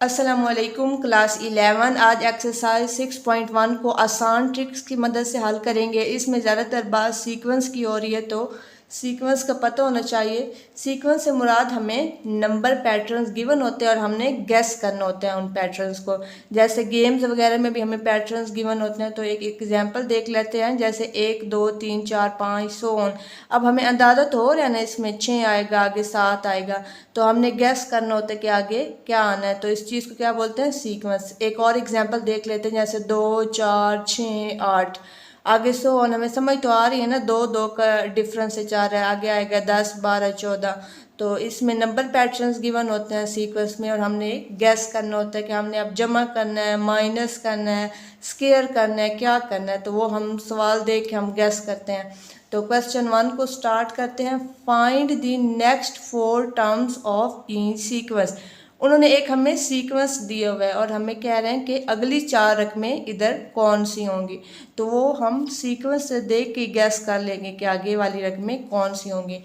अस्सलामुअलैकुम क्लास 11 आज एक्सरसाइज 6.1 को आसान ट्रिक्स की मदद से हल करेंगे। इसमें ज़्यादातर बात सीक्वेंस की हो रही है, तो सीक्वेंस का पता होना चाहिए। सीक्वेंस से मुराद हमें नंबर पैटर्न्स गिवन होते हैं और हमने गेस करना होता है उन पैटर्न्स को। जैसे गेम्स वगैरह में भी हमें पैटर्न्स गिवन होते हैं, तो एक एग्जांपल देख लेते हैं। जैसे 1 2 3 4 5 सो ऑन। अब हमें अंदाज़ा तो हो रहा है ना, इसमें 6 आएगा, आगे 7 आएगा, तो हमने गेस करना होता है कि आगे क्या आना है। तो इस चीज़ को क्या बोलते हैं? सीक्वेंस। एक और एग्जांपल देख लेते हैं, जैसे 2 4 6 8, आगे सो ऑन। हमें समझ तो आ रही है ना, दो दो का डिफरेंस से 4 है, आगे आएगा 10 12 14। तो इसमें नंबर पैटर्न्स गिवन होते हैं सीक्वेंस में, और हमने गैस करना होता है कि हमने अब जमा करना है, माइनस करना है, स्केयर करना है, क्या करना है। तो वो हम सवाल देख के हम गैस करते हैं। तो क्वेश्चन 1 को स्टार्ट करते हैं। Find the next 4 terms of each sequence. उन्होंने एक हमें सीक्वेंस दिया हुआ है और हमें कह रहे हैं कि अगली 4 रकमें इधर कौन सी होंगी। तो वो हम सीक्वेंस से देख के गैस कर लेंगे कि आगे वाली रकमें कौन सी होंगी।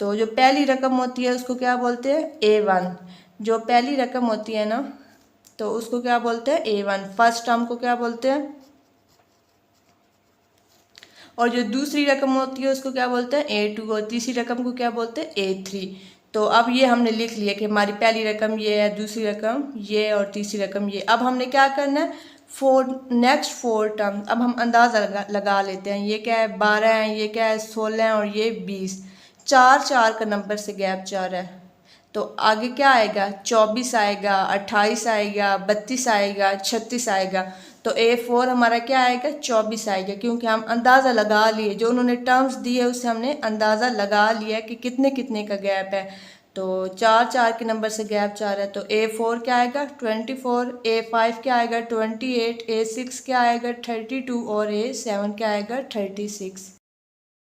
तो जो पहली रकम होती है उसको क्या बोलते हैं? A1। जो पहली रकम होती है ना, तो उसको क्या बोलते हैं? A1। फर्स्ट टर्म को क्या बोलते हैं? और जो दूसरी रकम होती है उसको क्या बोलते हैं? A2। और तीसरी रकम को क्या बोलते हैं? A3। तो अब ये हमने लिख लिया कि हमारी पहली रकम ये है, दूसरी रकम ये, और तीसरी रकम ये। अब हमने क्या करना है? Next 4 term. अब हम अंदाज़ा लगा लेते हैं। ये क्या है? 12 है, ये क्या है? 16 है, और ये 20। 4 4 का नंबर से गैप 4 है, तो आगे क्या आएगा? 24 आएगा, 28 आएगा, 32 आएगा, 36 आएगा। तो A4 हमारा क्या आएगा? 24 आएगा, क्योंकि हम अंदाज़ा लगा लिए, जो उन्होंने टर्म्स दिए उससे हमने अंदाज़ा लगा लिया कि कितने कितने का गैप है। तो 4 4 के नंबर से गैप 4 है, तो A4 क्या आएगा? 24। A5 क्या आएगा? 28। A6 क्या आएगा? 32। और A7 क्या आएगा? 36।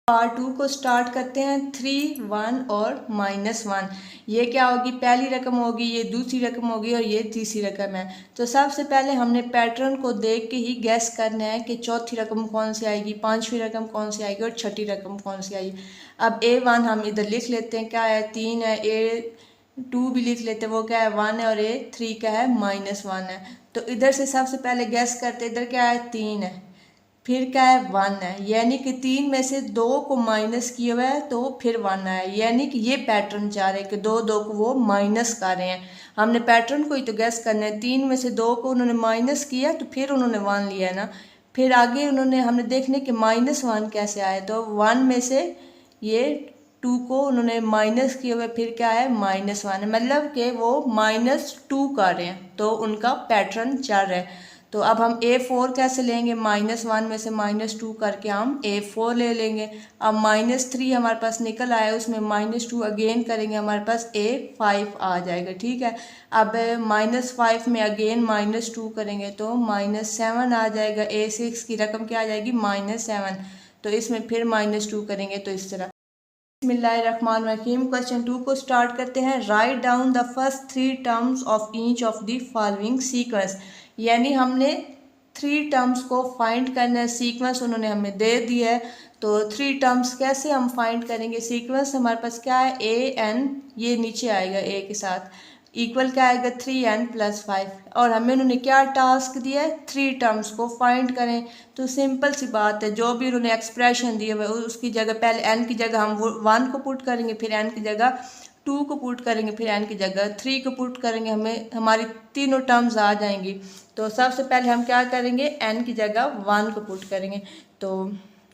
पार्ट 2 को स्टार्ट करते हैं। 3 1 और -1। ये क्या होगी? पहली रकम होगी, ये दूसरी रकम होगी, और ये तीसरी रकम है। तो सबसे पहले हमने पैटर्न को देख के ही गैस करना है कि चौथी रकम कौन सी आएगी, पांचवी रकम कौन सी आएगी, और छठी रकम कौन सी आएगी। अब A1 हम इधर लिख लेते हैं, क्या है? 3 है। A2 भी लिख लेते हैं, वो क्या है? 1 है। और A3 क्या है? -1 है। तो इधर से सबसे पहले गैस करते, इधर क्या है? 3 है, फिर क्या है? 1 है। यानी कि 3 में से 2 को माइनस किया हुआ है, तो फिर 1 आया। यानी कि ये पैटर्न चाह रहे हैं कि 2 2 को वो माइनस कर रहे हैं। हमने पैटर्न को ही तो गैस करना है। 3 में से 2 को उन्होंने माइनस किया, तो फिर उन्होंने 1 लिया है ना। फिर आगे उन्होंने हमने देखने कि -1 कैसे आए। तो 1 में से ये 2 को उन्होंने माइनस किया हुआ, फिर क्या है? -1 है, मतलब कि वो -2 कर रहे हैं, तो उनका पैटर्न चल रहा है। तो अब हम A4 कैसे लेंगे? -1 में से -2 करके हम A4 ले लेंगे। अब -3 हमारे पास निकल आया, उसमें -2 अगेन करेंगे, हमारे पास A5 आ जाएगा। ठीक है। अब -5 में अगेन -2 करेंगे तो -7 आ जाएगा। A6 की रकम क्या आ जाएगी? -7। तो इसमें फिर -2 करेंगे, तो इस तरह। बिस्मिल्लाहिर्रहमानिर्रहीम। क्वेश्चन 2 को स्टार्ट करते हैं। Write down the first 3 terms of each of the following sequence. यानी हमने 3 टर्म्स को फाइंड करना है। सीक्वेंस उन्होंने हमें दे दिया है, तो 3 टर्म्स कैसे हम फाइंड करेंगे? सीक्वेंस हमारे पास क्या है? AN, ये नीचे आएगा A के साथ, इक्वल क्या आएगा? 3n+5। और हमें उन्होंने क्या टास्क दिया है? 3 टर्म्स को फाइंड करें। तो सिंपल सी बात है, जो भी उन्होंने एक्सप्रेशन दिया हुआ है उसकी जगह पहले n की जगह हम 1 को पुट करेंगे, फिर n की जगह 2 को पुट करेंगे, फिर n की जगह 3 को पुट करेंगे, हमें हमारी तीनों टर्म्स आ जाएंगी। तो सबसे पहले हम क्या करेंगे? n की जगह 1 को पुट करेंगे, तो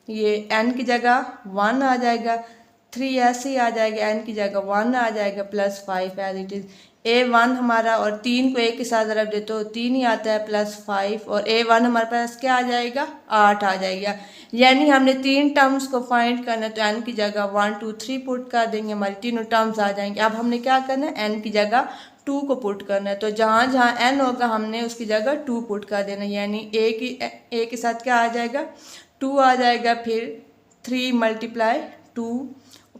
ये n की जगह 1 आ जाएगा, 3 ऐसे ही आ जाएगा, n की जगह 1 आ जाएगा, +5 एज इट इज़। A1 हमारा और 3 को 1 के साथ ज़रब दे तो 3 ही आता है, +5, और A1 हमारे पास क्या आ जाएगा? 8 आ जाएगा। यानी हमने 3 टर्म्स को फाइंड करना है, तो n की जगह 1 2 3 पुट कर देंगे, हमारी तीनों टर्म्स आ जाएंगे। अब हमने क्या करना है? n की जगह 2 को पुट करना है, तो जहाँ जहाँ n होगा हमने उसकी जगह 2 पुट कर देना। यानी a के साथ क्या आ जाएगा? 2 आ जाएगा, फिर 3 × 2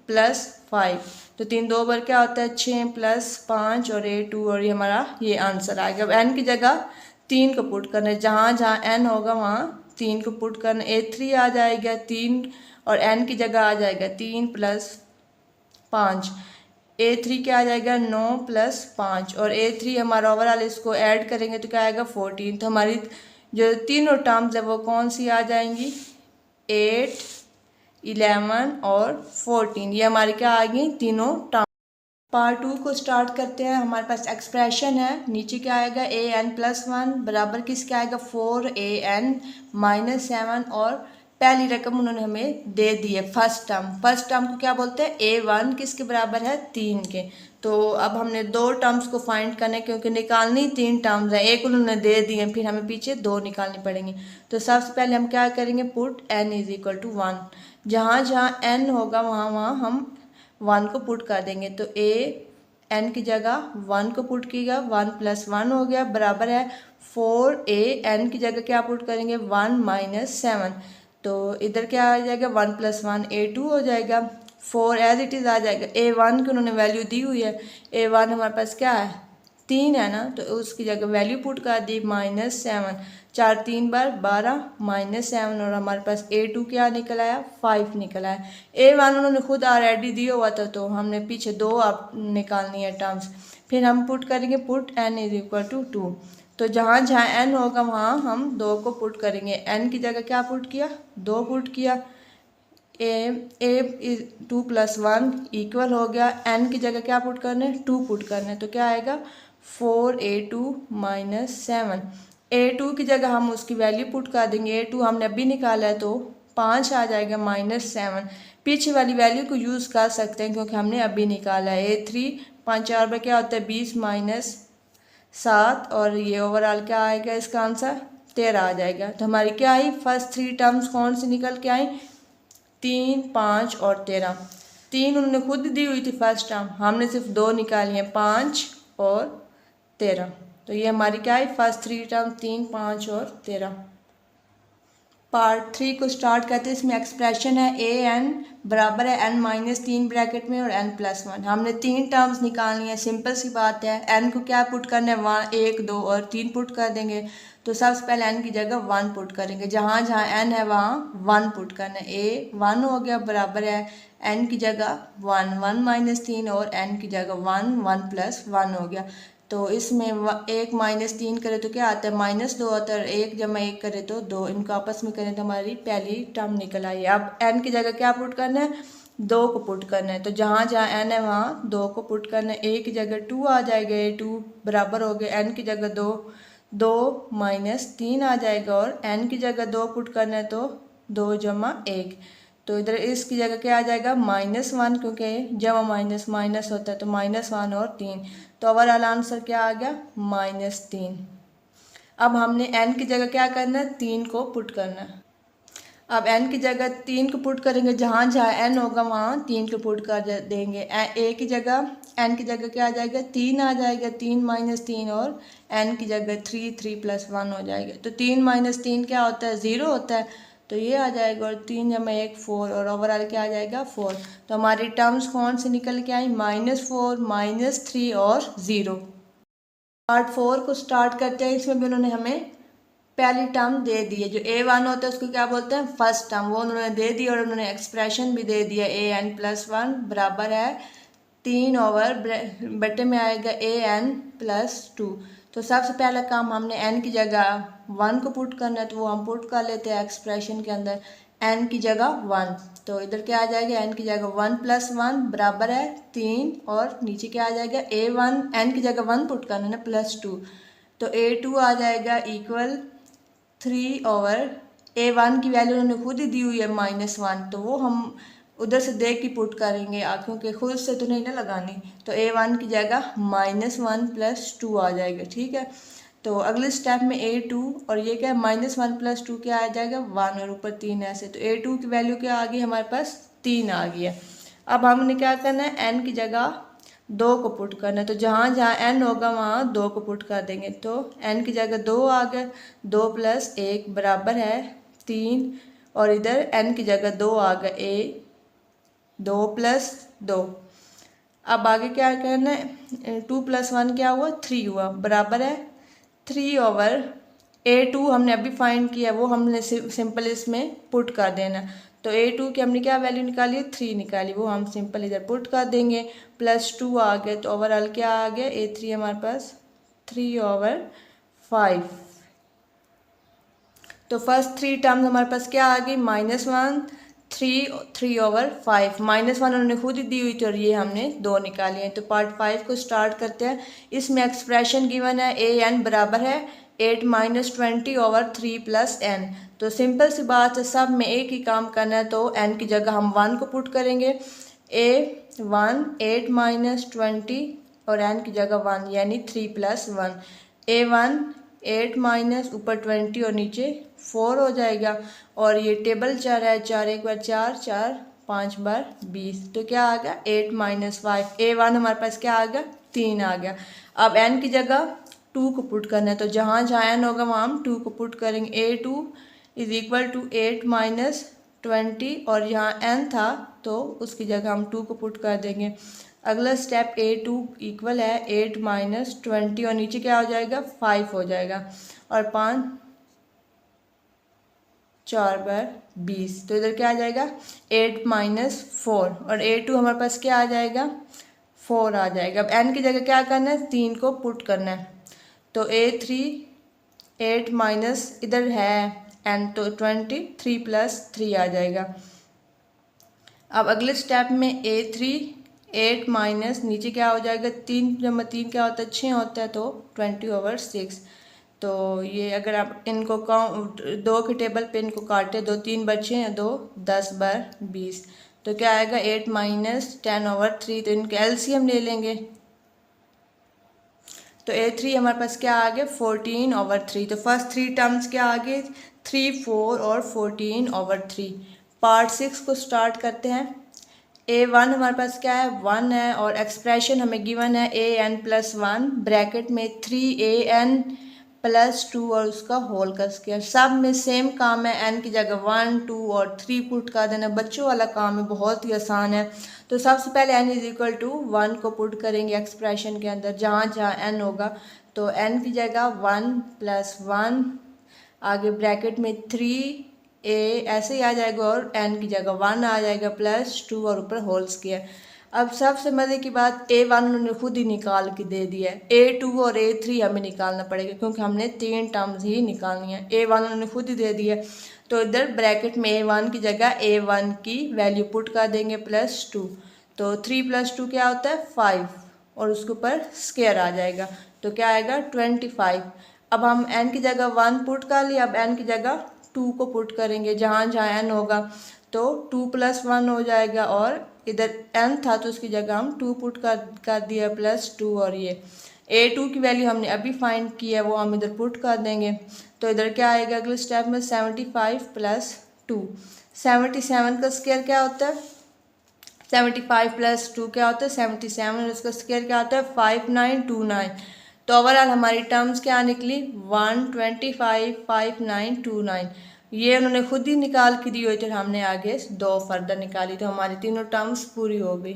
+5, तो 3 2 बार क्या होता है? 6 +5 और A2, और ये हमारा ये आंसर आएगा। अब n की जगह 3 को पुट करना है, जहाँ जहाँ n होगा वहाँ 3 को पुट करना। A3 आ जाएगा 3, और n की जगह आ जाएगा 3 + 5। A3 क्या आ जाएगा 9 + 5 और A3 हमारा ओवरऑल, इसको ऐड करेंगे तो क्या आएगा 14। तो हमारी जो तीनों टर्म्स है वो कौन सी आ जाएंगी, 8, 11 और 14। ये हमारी क्या आ गई तीनों टर्म। पार्ट 2 को स्टार्ट करते हैं। हमारे पास एक्सप्रेशन है, नीचे क्या आएगा an+1 बराबर किसके आएगा 4an-7 और पहली रकम उन्होंने हमें दे दी है फर्स्ट टर्म। फर्स्ट टर्म को क्या बोलते हैं a1 किसके बराबर है 3 के। तो अब हमने दो टर्म्स को फाइंड करना है क्योंकि निकालनी 3 टर्म्स है, एक उन्होंने दे दिए फिर हमें पीछे 2 निकालनी पड़ेंगी। तो सबसे पहले हम क्या करेंगे पुट n = 1। जहाँ जहाँ n होगा वहाँ वहाँ हम 1 को पुट कर देंगे। तो n की जगह 1 को पुट कीजिएगा, 1 + 1 हो गया बराबर है 4an की जगह क्या पुट करेंगे 1 - 7। तो इधर क्या आ जाएगा 1 + 1 a2 हो जाएगा, 4 एज इट इज़ आ जाएगा। a1 की उन्होंने वैल्यू दी हुई है, a1 हमारे पास क्या है 3 है ना, तो उसकी जगह वैल्यू पुट कर दी -7। 4 3 बार 12 -7 और हमारे पास a2 क्या निकल आया 5 निकल आया। a1 उन्होंने खुद ऑलरेडी दिया हुआ था तो हमने पीछे 2 आप निकालनी है टर्म्स। फिर हम पुट करेंगे पुट n = 2। तो जहाँ जहाँ n होगा वहाँ हम 2 को पुट करेंगे। n की जगह क्या पुट किया 2 पुट किया, a 2 + 1 इक्वल हो गया, n की जगह क्या पुट करना है 2 पुट करना है। तो क्या आएगा 4a2 - 7। a2 की जगह हम उसकी वैल्यू पुट कर देंगे, a2 हमने अभी निकाला है तो 5 आ जाएगा -7। पीछे वाली वैल्यू को यूज़ कर सकते हैं क्योंकि हमने अभी निकाला है। a3 5 4 बार क्या होता है 20 - 7 और ये ओवरऑल क्या आएगा इसका आंसर 13 आ जाएगा। तो हमारी क्या आई फर्स्ट 3 टर्म्स कौन सी निकल के आई 3, 5 और 13। 3 उन्होंने खुद दी हुई थी फर्स्ट टर्म, हमने सिर्फ 2 निकाली हैं 5 और 13। तो ये हमारी क्या है फर्स्ट 3 टर्म 3, 5 और 13। पार्ट 3 को स्टार्ट करते हैं। इसमें एक्सप्रेशन है an बराबर है n - 3 ब्रैकेट में और n+1। हमने 3 टर्म्स निकालनी है, सिंपल सी बात है। n को क्या पुट करना है 1, 2 और 3 पुट कर देंगे। तो सबसे पहले n की जगह 1 पुट करेंगे, जहाँ जहाँ n है वहाँ 1 पुट करना है। a 1 हो गया बराबर है n की जगह 1, 1 - 3 और n की जगह 1, 1 + 1 हो गया। तो इसमें 1 - 3 करें तो क्या आता है -2 आता है, और 1 जमा 1 करें तो 2, इनको आपस में करें तो हमारी पहली टर्म निकल आई। अब n की जगह क्या पुट करना है 2 को पुट करना है। तो जहाँ जहाँ n है वहाँ 2 को पुट करना है। a की जगह 2 आ जाएगा, a2 बराबर हो गया n की जगह 2, 2 - 3 आ जाएगा और n की जगह 2 पुट करना है तो 2 जमा 1। तो इधर इसकी जगह क्या आ जाएगा -1 क्योंकि जमा माइनस माइनस होता है तो -1 और 3। तो ओवरऑल आंसर क्या आ गया -3। अब हमने n की जगह क्या करना है 3 को पुट करना है। अब n की जगह 3 को पुट करेंगे, जहाँ जहाँ n होगा वहाँ 3 को पुट कर देंगे। a की जगह n की जगह क्या आ जाएगा 3 आ जाएगा, 3 - 3 और n की जगह 3, 3 + 1 हो जाएगा। तो 3 - 3 क्या होता है 0 होता है, तो ये आ जाएगा और 3 जमा 1 4 और ओवरऑल क्या आ जाएगा 4। तो हमारी टर्म्स कौन से निकल के आई -4, -3 और 0। पार्ट 4 को स्टार्ट करते हैं। इसमें भी उन्होंने हमें पहली टर्म दे दी है, जो a1 होता है उसको क्या बोलते हैं फर्स्ट टर्म, वो उन्होंने दे दी और उन्होंने एक्सप्रेशन भी दे दिया an+1 बराबर है 3 ओवर बटे में आएगा an+2। तो सबसे पहला काम हमने n की जगह 1 को पुट करना है, तो वो हम पुट कर लेते हैं एक्सप्रेशन के अंदर n की जगह 1। तो इधर क्या आ जाएगा n की जगह 1 + 1 बराबर है 3 और नीचे क्या आ जाएगा a1 n की जगह 1 पुट करना है ना +2, तो a2 आ जाएगा इक्वल 3 ओवर a1 की वैल्यू उन्होंने खुद ही दी हुई है -1, तो वो हम उधर से देख के पुट करेंगे क्योंकि खुद से तो नहीं ना लगानी। तो a1 की जगह -1 + 2 आ जाएगा, ठीक है। तो अगले स्टेप में a2 और ये क्या है -1 + 2 क्या आ जाएगा 1 और ऊपर 3 ऐसे। तो a2 की वैल्यू क्या आ गई हमारे पास 3 आ गई है। अब हमने क्या करना है n की जगह 2 को पुट करना है, तो जहाँ जहाँ n होगा वहाँ 2 को पुट कर देंगे। तो n की जगह 2 आ गया, 2 + 1 बराबर है 3 और इधर n की जगह 2 आ गया 2 + 2। अब आगे क्या करना है 2 + 1 क्या हुआ 3 हुआ बराबर है 3 ओवर a2 हमने अभी फाइंड किया वो हमने सिंपल इसमें पुट कर देना। तो A2 की हमने क्या वैल्यू निकाली, 3 निकाली, वो हम सिंपल इधर पुट कर देंगे, +2 आ गया। तो ओवरऑल क्या आ गया, A3 हमारे पास 3/5। तो फर्स्ट 3 टर्म्स हमारे पास क्या आ गई, -1 3/5, -1 उन्होंने खुद ही दी हुई थी और ये हमने 2 निकाली हैं। तो पार्ट 5 को स्टार्ट करते हैं। इसमें एक्सप्रेशन गिवन है an बराबर है 8 - 20/3 + n। तो सिंपल सी बात है, सब में एक ही काम करना है। तो n की जगह हम 1 को पुट करेंगे, A1 8 - 20 और n की जगह 1 यानी 3 + 1। A1 8 - ऊपर 20 और नीचे 4 हो जाएगा। और ये टेबल चल रहा है, 4 1 बार 4 4 5 बार 20। तो क्या आ गया, 8 - 5। A1 हमारे पास क्या आ गया, 3 आ गया। अब n की जगह 2 को पुट करना है। तो जहाँ जहाँ n होगा वहाँ हम 2 को पुट करेंगे। A2 = 8 - 20 और यहाँ n था तो उसकी जगह हम 2 को पुट कर देंगे। अगला स्टेप A2 इक्वल है 8 - 20 और नीचे क्या हो जाएगा, 5 हो जाएगा। और 5 4 बार 20। तो इधर क्या आ जाएगा, 8 - 4 और A2 हमारे पास क्या आ जाएगा, 4 आ जाएगा। अब n की जगह क्या करना है, 3 को पुट करना है। तो A3 8 - इधर है n तो 23 + 3 आ जाएगा। अब अगले स्टेप में A3 8 - नीचे क्या हो जाएगा, 3 × 3 क्या होता है, 6 होता है। तो 20/6। तो ये अगर आप इनको काउंट 2 के टेबल पे इनको काटे, 2 3 बचे हैं, 2 10 बार 20। तो क्या आएगा, 8 - 10/3। तो इनके एलसीएम ले लेंगे। तो A3 हमारे पास क्या आ गया, 14/3। तो फर्स्ट 3 टर्म्स क्या आ गए, 3 4 और 14/3। पार्ट 6 को स्टार्ट करते हैं। A1 हमारे पास क्या है, 1 है और एक्सप्रेशन हमें गिवन है an + 1 ब्रैकेट में 3an + 2 और उसका होल का स्क्वायर। सब में सेम काम है, n की जगह 1 2 और 3 पुट कर देना। बच्चों वाला काम है, बहुत ही आसान है। तो सबसे पहले n = 1 को पुट करेंगे एक्सप्रेशन के अंदर, जहाँ जहाँ n होगा। तो n की जगह 1 + 1 आगे ब्रैकेट में 3a ऐसे ही आ जाएगा और n की जगह 1 आ जाएगा +2 और ऊपर होल स्क्वायर। अब सबसे मज़े की बात, A1 उन्होंने खुद ही निकाल के दे दिया है। A2 और A3 हमें निकालना पड़ेगा क्योंकि हमने 3 टर्म्स ही निकालनी है। A1 उन्होंने खुद ही दे दिया है। तो इधर ब्रैकेट में A1 की जगह A1 की वैल्यू पुट कर देंगे +2। तो 3 + 2 क्या होता है, 5 और उसके ऊपर स्क्वायर आ जाएगा। तो क्या आएगा, 25। अब हम n की जगह 1 पुट कर लिया, अब n की जगह 2 को पुट करेंगे, जहाँ जहाँ n होगा। तो 2 + 1 हो जाएगा और इधर n था तो उसकी जगह हम 2 पुट कर दिया +2। और ये A2 की वैल्यू हमने अभी फाइंड की है, वो हम इधर पुट कर देंगे। तो इधर क्या आएगा, अगले स्टेप में 75 + 2। 77 का स्क्वायर क्या होता है, 75 + 2 क्या होता है, 77 और उसका स्क्वायर क्या होता है, 5929। तो ओवरऑल हमारी टर्म्स क्या निकली, 125 5929। ये उन्होंने खुद ही निकाल के दी हुई थी, हमने आगे 2 फर्दर निकाली। तो हमारी तीनों टर्म्स पूरी हो गई।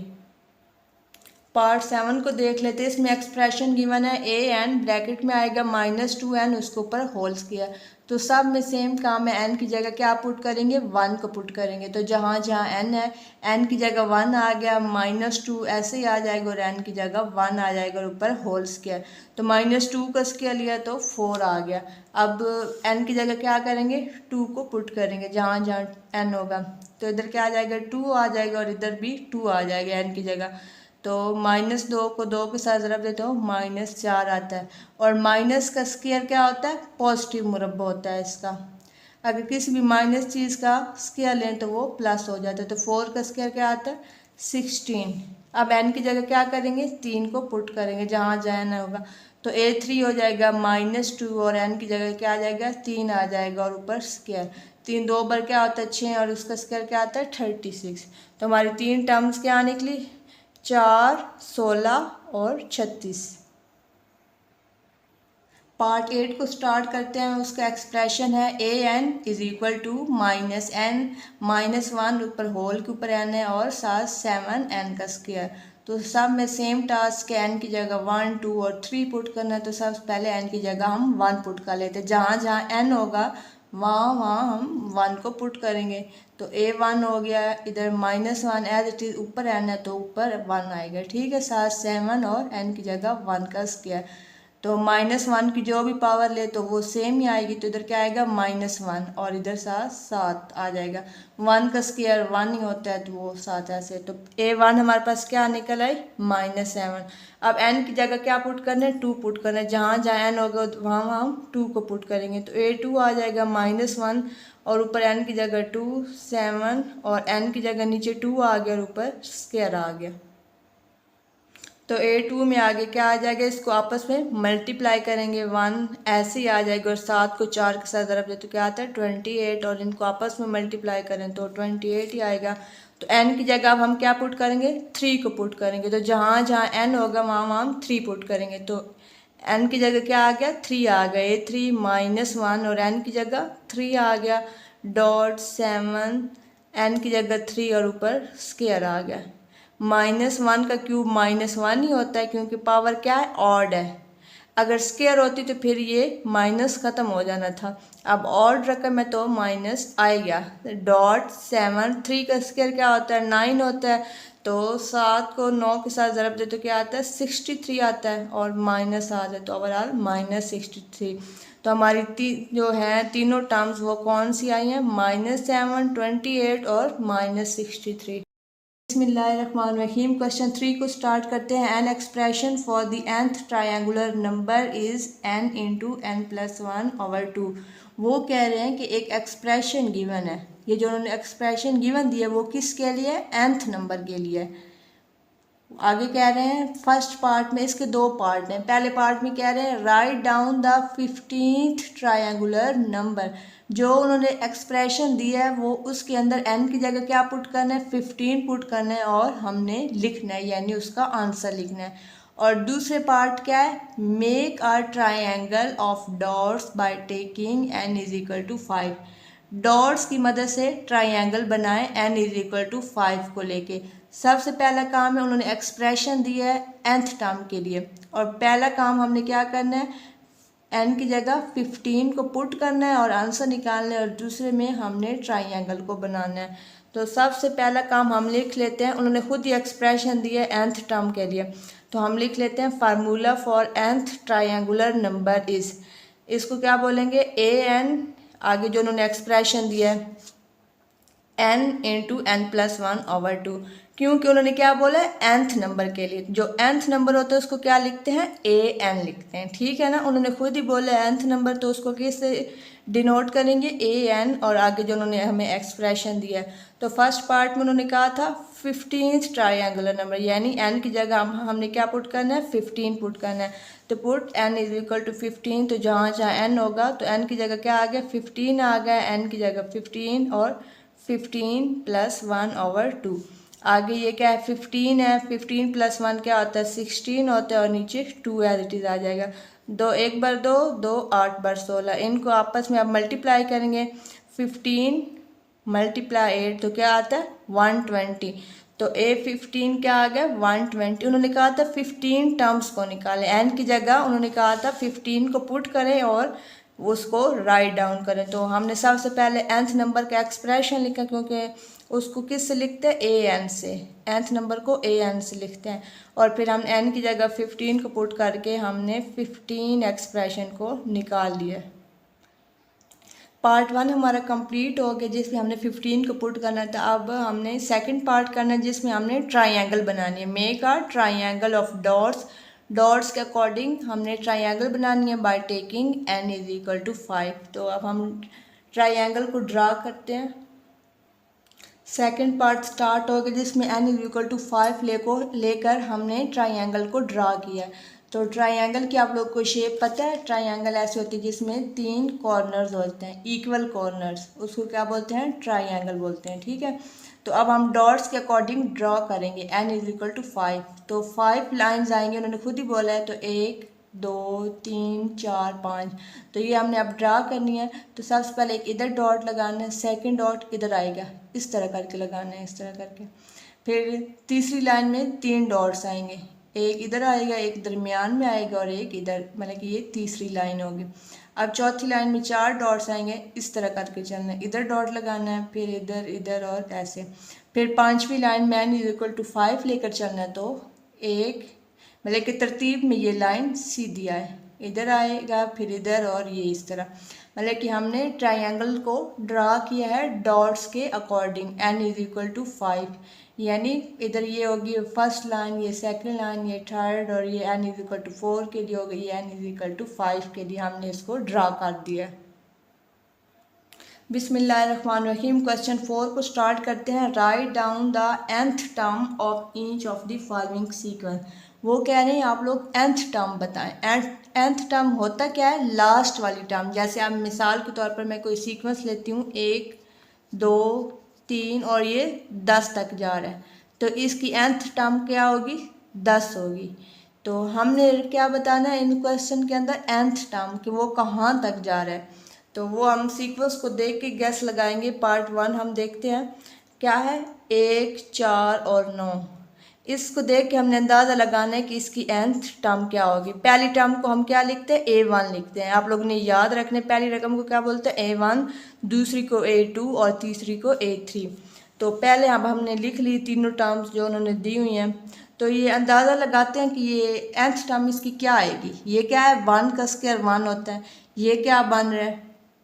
पार्ट 7 को देख लेते हैं। इसमें एक्सप्रेशन गिवन है an ब्रैकेट में आएगा -2n उसके ऊपर होल स्क्वायर। तो सब में सेम काम है, n की जगह क्या पुट करेंगे, 1 को पुट करेंगे। तो जहाँ जहाँ n है, n की जगह 1 आ गया, -2 ऐसे ही आ जाएगा और n की जगह 1 आ जाएगा और ऊपर होल स्क्वायर। तो -2 का स्क्वायर लिया तो 4 आ गया। अब n की जगह क्या करेंगे, 2 को पुट करेंगे जहाँ जहाँ n होगा। तो इधर क्या आ जाएगा, 2 आ जाएगा और इधर भी 2 आ जाएगा n की जगह। तो -2 को 2 के साथ ज़रब देते हो, -4 आता है। और माइनस का स्क्वायर क्या होता है, पॉजिटिव मुरब्बा होता है इसका। अगर किसी भी माइनस चीज़ का स्क्वायर लें तो वो प्लस हो जाता है। तो 4 का स्क्वायर क्या आता है, 16। अब n की जगह क्या करेंगे, 3 को पुट करेंगे जहाँ जहाँ n होगा। तो A3 हो जाएगा -2 और n की जगह क्या आ जाएगा, 3 आ जाएगा और ऊपर स्क्वायर। 3 2 बार क्या होता है, 6 और उसका स्क्वायर क्या आता है, 36। तो हमारी 3 टर्म्स क्या निकली, 4 16 और 36। पार्ट 8 को स्टार्ट करते हैं। उसका एक्सप्रेशन है an = -n -1 ऊपर होल के ऊपर n है और साथ 7n का स्क्वायर। तो सब में सेम टास्क है, n की जगह 1 2 और 3 पुट करना है। तो सबसे पहले n की जगह हम 1 पुट कर लेते हैं, जहाँ जहाँ n होगा वहाँ वहाँ हम 1 को पुट करेंगे। तो A1 हो गया, इधर -1 एज इट इज़ ऊपर n है तो ऊपर 1 आएगा, ठीक है। साथ 7 और n की जगह 1 का स्क्वायर, तो -1 की जो भी पावर ले तो वो सेम ही आएगी, तो इधर क्या आएगा -1 और इधर साथ 7 आ जाएगा। 1 का स्क्वायर 1 ही होता है तो वो 7 ऐसे, तो A1 हमारे पास क्या निकल आई -7। अब n की जगह क्या पुट करना है, 2 पुट करना है, जहाँ जहाँ n होगा वहाँ वहाँ हम 2 को पुट करेंगे, तो A2 आ जाएगा -1 और ऊपर n की जगह 2 7 और n की जगह नीचे 2 आ गया और ऊपर स्क्वायर आ गया। तो A2 में आगे क्या आ जाएगा, इसको आपस में मल्टीप्लाई करेंगे, 1 ऐसे ही आ जाएगा और 7 को 4 के साथ ज़रब दे तो क्या आता है 28 और इनको आपस में मल्टीप्लाई करें तो 28 ही आएगा। तो n की जगह अब हम क्या पुट करेंगे, 3 को पुट करेंगे, तो जहाँ जहाँ n होगा वहाँ वहाँ हम 3 पुट करेंगे, तो n की जगह क्या आ गया 3 आ गया, A3 -1 और n की जगह 3 आ गया, डॉट 7 n की जगह 3 और ऊपर स्क्वायर आ गया। -1 का क्यूब -1 ही होता है क्योंकि पावर क्या है ऑड है, अगर स्क्वायर होती तो फिर ये माइनस ख़त्म हो जाना था। अब ऑड रकम है तो माइनस आएगा। डॉट 7 3 का स्क्वायर क्या होता है 9 होता है, तो 7 को 9 के साथ ज़रब दे तो क्या आता है 63 आता है और माइनस आ जाए तो ओवरऑल -63। तो हमारी जो है तीनों टर्म्स वो कौन सी आई हैं, -7 28 और -63। बिस्मिल्लाहिर्रहमानिर्रहीम। क्वेश्चन 3 को स्टार्ट करते हैं। An expression for the nth triangular number is n into n plus 1/2। वो कह रहे हैं कि एक एक्सप्रेशन गिवन है, ये जो उन्होंने एक्सप्रेशन गिवन दी है वो किसके लिए, nth नंबर के लिए। आगे कह रहे हैं फर्स्ट पार्ट में इसके दो पार्ट हैं, पहले पार्ट में कह रहे हैं write down the 15th triangular number. जो उन्होंने एक्सप्रेशन दिया है वो उसके अंदर n की जगह क्या पुट करना है 15 पुट करना है और हमने लिखना है यानी उसका आंसर लिखना है। और दूसरे पार्ट क्या है, make a triangle of dots by taking n is equal to 5। Dots की मदद से ट्रायंगल बनाएं n इज इक्वल टू 5 को लेके। सबसे पहला काम है उन्होंने एक्सप्रेशन दिया है nth टर्म के लिए, और पहला काम हमने क्या करना है n की जगह 15 को पुट करना है और आंसर निकालना है, और दूसरे में हमने ट्रायंगल को बनाना है। तो सबसे पहला काम हम लिख लेते हैं, उन्होंने खुद ही एक्सप्रेशन दिया है nth टर्म के लिए, तो हम लिख लेते हैं formula for nth triangular number is, इसको क्या बोलेंगे an, आगे जो उन्होंने एक्सप्रेशन दिया है n इंटू एन प्लस 1/2, क्योंकि उन्होंने क्या बोला है nth नंबर के लिए, जो nth नंबर होता है उसको क्या लिखते हैं an लिखते हैं, ठीक है ना। उन्होंने खुद ही बोला है nth नंबर तो उसको किससे डिनोट करेंगे an, और आगे जो उन्होंने हमें एक्सप्रेशन दिया है तो फर्स्ट पार्ट में उन्होंने कहा था 15th ट्रायंगुलर नंबर, यानी n की जगह हमने क्या पुट करना है 15 पुट करना है, तो put n is equal to 15, तो जहाँ जहाँ n होगा तो n की जगह क्या आ गया 15 आ गया, n की जगह 15 और 15 प्लस 1/2। आगे ये क्या है 15 है, 15 प्लस 1 क्या होता है 16 होता है और नीचे 2 एज इट इज़ आ जाएगा। 2 1 बार 2 2 8 बार 16, इनको आपस में आप मल्टीप्लाई करेंगे, 15 मल्टीप्लाई 8 तो क्या आता है 120। तो A15 क्या आ गया 120। उन्होंने कहा था 15 टर्म्स को निकालें, n की जगह उन्होंने कहा था 15 को पुट करें और उसको राइट डाउन करें। तो हमने सबसे पहले nth नंबर का एक्सप्रेशन लिखा, क्योंकि उसको किस से लिखते हैं an से, nth नंबर को an से लिखते हैं, और फिर हम n की जगह 15 को पुट करके हमने 15 एक्सप्रेशन को निकाल लिया। पार्ट 1 हमारा कंप्लीट हो गया जिसमें हमने 15 को पुट करना था। अब हमने सेकंड पार्ट करना है जिसमें हमने ट्रायंगल बनानी है, make a triangle of dots. Dots के अकॉर्डिंग हमने ट्रायंगल बनानी है by taking n is equal to 5। तो अब हम ट्रायंगल को ड्रा करते हैं। सेकंड पार्ट स्टार्ट हो गया जिसमें n इज इक्वल टू 5 लेकर हमने ट्रायंगल को ड्रा किया। तो ट्रायंगल की आप लोग को शेप पता है, ट्रायंगल ऐसे होती है जिसमें 3 कॉर्नर्स होते हैं, इक्वल कॉर्नर्स, उसको क्या बोलते हैं ट्रायंगल बोलते हैं, ठीक है। तो अब हम डॉट्स के अकॉर्डिंग ड्रा करेंगे n इज इक्वल टू 5, तो 5 लाइन्स आएंगे, उन्होंने खुद ही बोला है, तो 1 2 3 4 5, तो ये हमने अब ड्रा करनी है। तो सबसे पहले एक इधर डॉट लगाना है, सेकंड डॉट इधर आएगा, इस तरह करके लगाना है, इस तरह करके। फिर तीसरी लाइन में 3 डॉट्स आएंगे, एक इधर आएगा, एक दरमियान में आएगा और एक इधर, मतलब कि ये तीसरी लाइन होगी। अब चौथी लाइन में 4 डॉट्स आएंगे, इस तरह करके चलना है, इधर डॉट लगाना है, फिर इधर इधर और ऐसे। फिर पांचवी लाइन में n = 5 लेकर चलना है, तो एक मतलब कि तरतीब में ये लाइन सीधी आए, इधर आएगा फिर इधर और ये इस तरह। मतलब कि हमने ट्रायंगल को ड्रा किया है डॉट्स के अकॉर्डिंग, n = 5, यानी इधर ये होगी फर्स्ट लाइन, ये सेकंड लाइन, ये थर्ड, और ये n = 4 के लिए होगी, ये n = 5 के लिए हमने इसको ड्रा कर दिया। बिस्मिल्लाहिर्रहमानिर्रहीम। क्वेश्चन 4 को स्टार्ट करते हैं। Write down the nth term of each of the following sequence. वो कह रहे हैं आप लोग nth टर्म बताएं। nth टर्म होता क्या है? लास्ट वाली टर्म। जैसे आप मिसाल के तौर पर मैं कोई सीक्वेंस लेती हूँ, 1 2 3 और ये 10 तक जा रहा है, तो इसकी nth टर्म क्या होगी? 10 होगी। तो हमने क्या बताना है इन क्वेश्चन के अंदर? nth टर्म, कि वो कहाँ तक जा रहा है। तो वो हम सीक्वेंस को देख के गैस लगाएंगे। पार्ट 1 हम देखते हैं क्या है, 1 4 और 9। इसको देख के हमने अंदाज़ा लगाना है कि इसकी nth टर्म क्या होगी। पहली टर्म को हम क्या लिखते हैं? A1 लिखते हैं। आप लोगों ने याद रखने, पहली रकम को क्या बोलते हैं? A1, दूसरी को A2 और तीसरी को A3। तो पहले अब हमने लिख ली तीनों टर्म्स जो उन्होंने दी हुई हैं। तो ये अंदाज़ा लगाते हैं कि ये nth टर्म इसकी क्या आएगी। ये क्या है? 1 का स्क्वायर 1 होता है। ये क्या बन रहा है?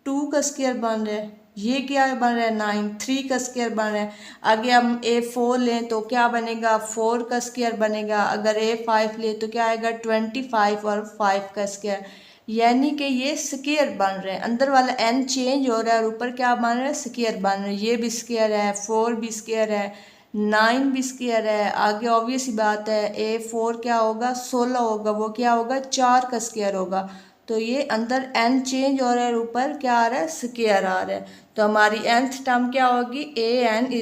2 का स्क्वायर बन रहा है। ये क्या बन रहा है? 9। 3 का स्क्वायर बन रहा है। आगे हम A4 लें तो क्या बनेगा? 4 का स्क्वायर बनेगा। अगर A5 ले तो क्या आएगा? 25 और 5 का स्क्वायर। यानी कि ये स्क्वायर बन रहे हैं। अंदर वाला n चेंज हो रहा है और ऊपर क्या बन रहा है? स्क्वायर बन रहा है। ये भी स्क्वायर है, 4 भी स्क्वायर है, 9 भी स्क्वायर है। आगे ऑब्वियस ही बात है, A4 क्या होगा? 16 होगा। वो क्या होगा? 4 का स्क्वायर होगा। तो ये अंदर n चेंज हो रहा है, ऊपर क्या आ रहा है? स्क्वायर आ रहा है। तो हमारी nth टर्म क्या होगी? an =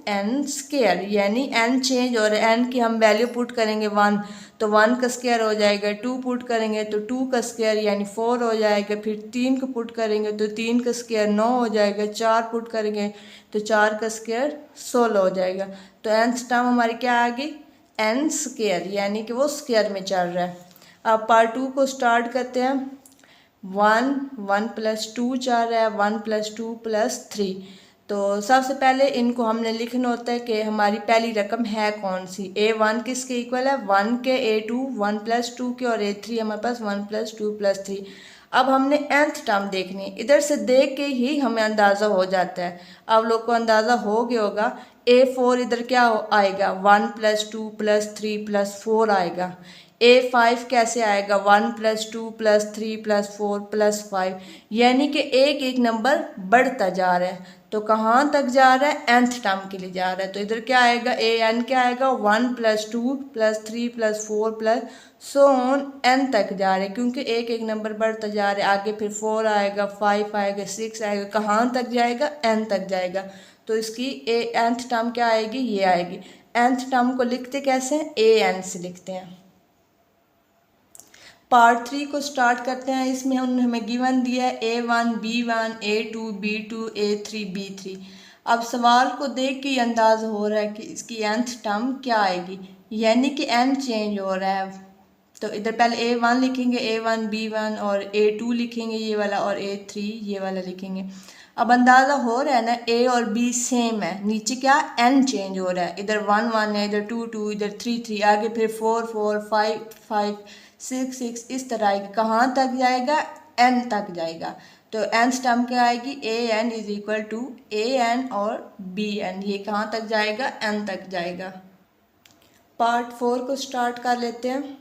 n स्क्वायर, यानी n चेंज हो रहा है। n की हम वैल्यू पुट करेंगे 1, तो 1 का स्क्वायर हो जाएगा। 2 पुट करेंगे तो 2 का स्क्वायर यानी 4 हो जाएगा। फिर 3 को पुट करेंगे तो 3 का स्क्वायर 9 हो जाएगा। 4 पुट करेंगे तो 4 का स्क्वायर 16 हो जाएगा। तो nth टर्म हमारी क्या आ गई? n स्क्वायर, यानी कि वो स्क्वायर में चल रहा है। अब पार्ट 2 को स्टार्ट करते हैं। 1 1 + 2 चल रहा है, 1 + 2 + 3। तो सबसे पहले इनको हमने लिखना होता है कि हमारी पहली रकम है कौन सी। A1 किसके इक्वल है? 1 के, A2 1 + 2 के, और A3 हमारे पास 1 + 2 + 3। अब हमने nth टर्म देखनी है। इधर से देख के ही हमें अंदाज़ा हो जाता है। आप लोग को अंदाज़ा हो गया होगा। A4 इधर क्या आएगा? 1 + 2 + 3 + 4 आएगा। A5 कैसे आएगा? 1 + 2 + 3 + 4 + 5, यानी कि एक एक नंबर बढ़ता जा रहा है। तो कहाँ तक जा रहा है? nth टर्म के लिए जा रहा है। तो इधर क्या आएगा? an क्या आएगा? 1 + 2 + 3 + 4 सो ऑन n तक जा रहे हैं, क्योंकि एक एक नंबर बढ़ता जा रहा है। आगे फिर 4 आएगा, 5 आएगा, 6 आएगा, कहाँ तक जाएगा? n तक जाएगा। तो इसकी nth टर्म क्या आएगी? ये आएगी। nth टर्म को लिखते कैसे हैं? an से लिखते हैं। पार्ट 3 को स्टार्ट करते हैं। इसमें हमें गिवन दिया है A1 B1 A2 B2 A3 B3। अब सवाल को देख के ही अंदाज़ हो रहा है कि इसकी nth टर्म क्या आएगी, यानी कि n चेंज हो रहा है। तो इधर पहले A1 लिखेंगे, A1 B1, और A2 लिखेंगे ये वाला, और A3 ये वाला लिखेंगे। अब अंदाज़ा हो रहा है ना, A और B सेम है। नीचे क्या? n चेंज हो रहा है। इधर 1 1 है, इधर 2 2, इधर 3 3, आगे फिर 4 4 5 5 6 6, इस तरह आएगी। कहाँ तक जाएगा? n तक जाएगा। तो nth टर्म क्या आएगी? an = an और bn। ये कहाँ तक जाएगा? n तक जाएगा। पार्ट 4 को स्टार्ट कर लेते हैं।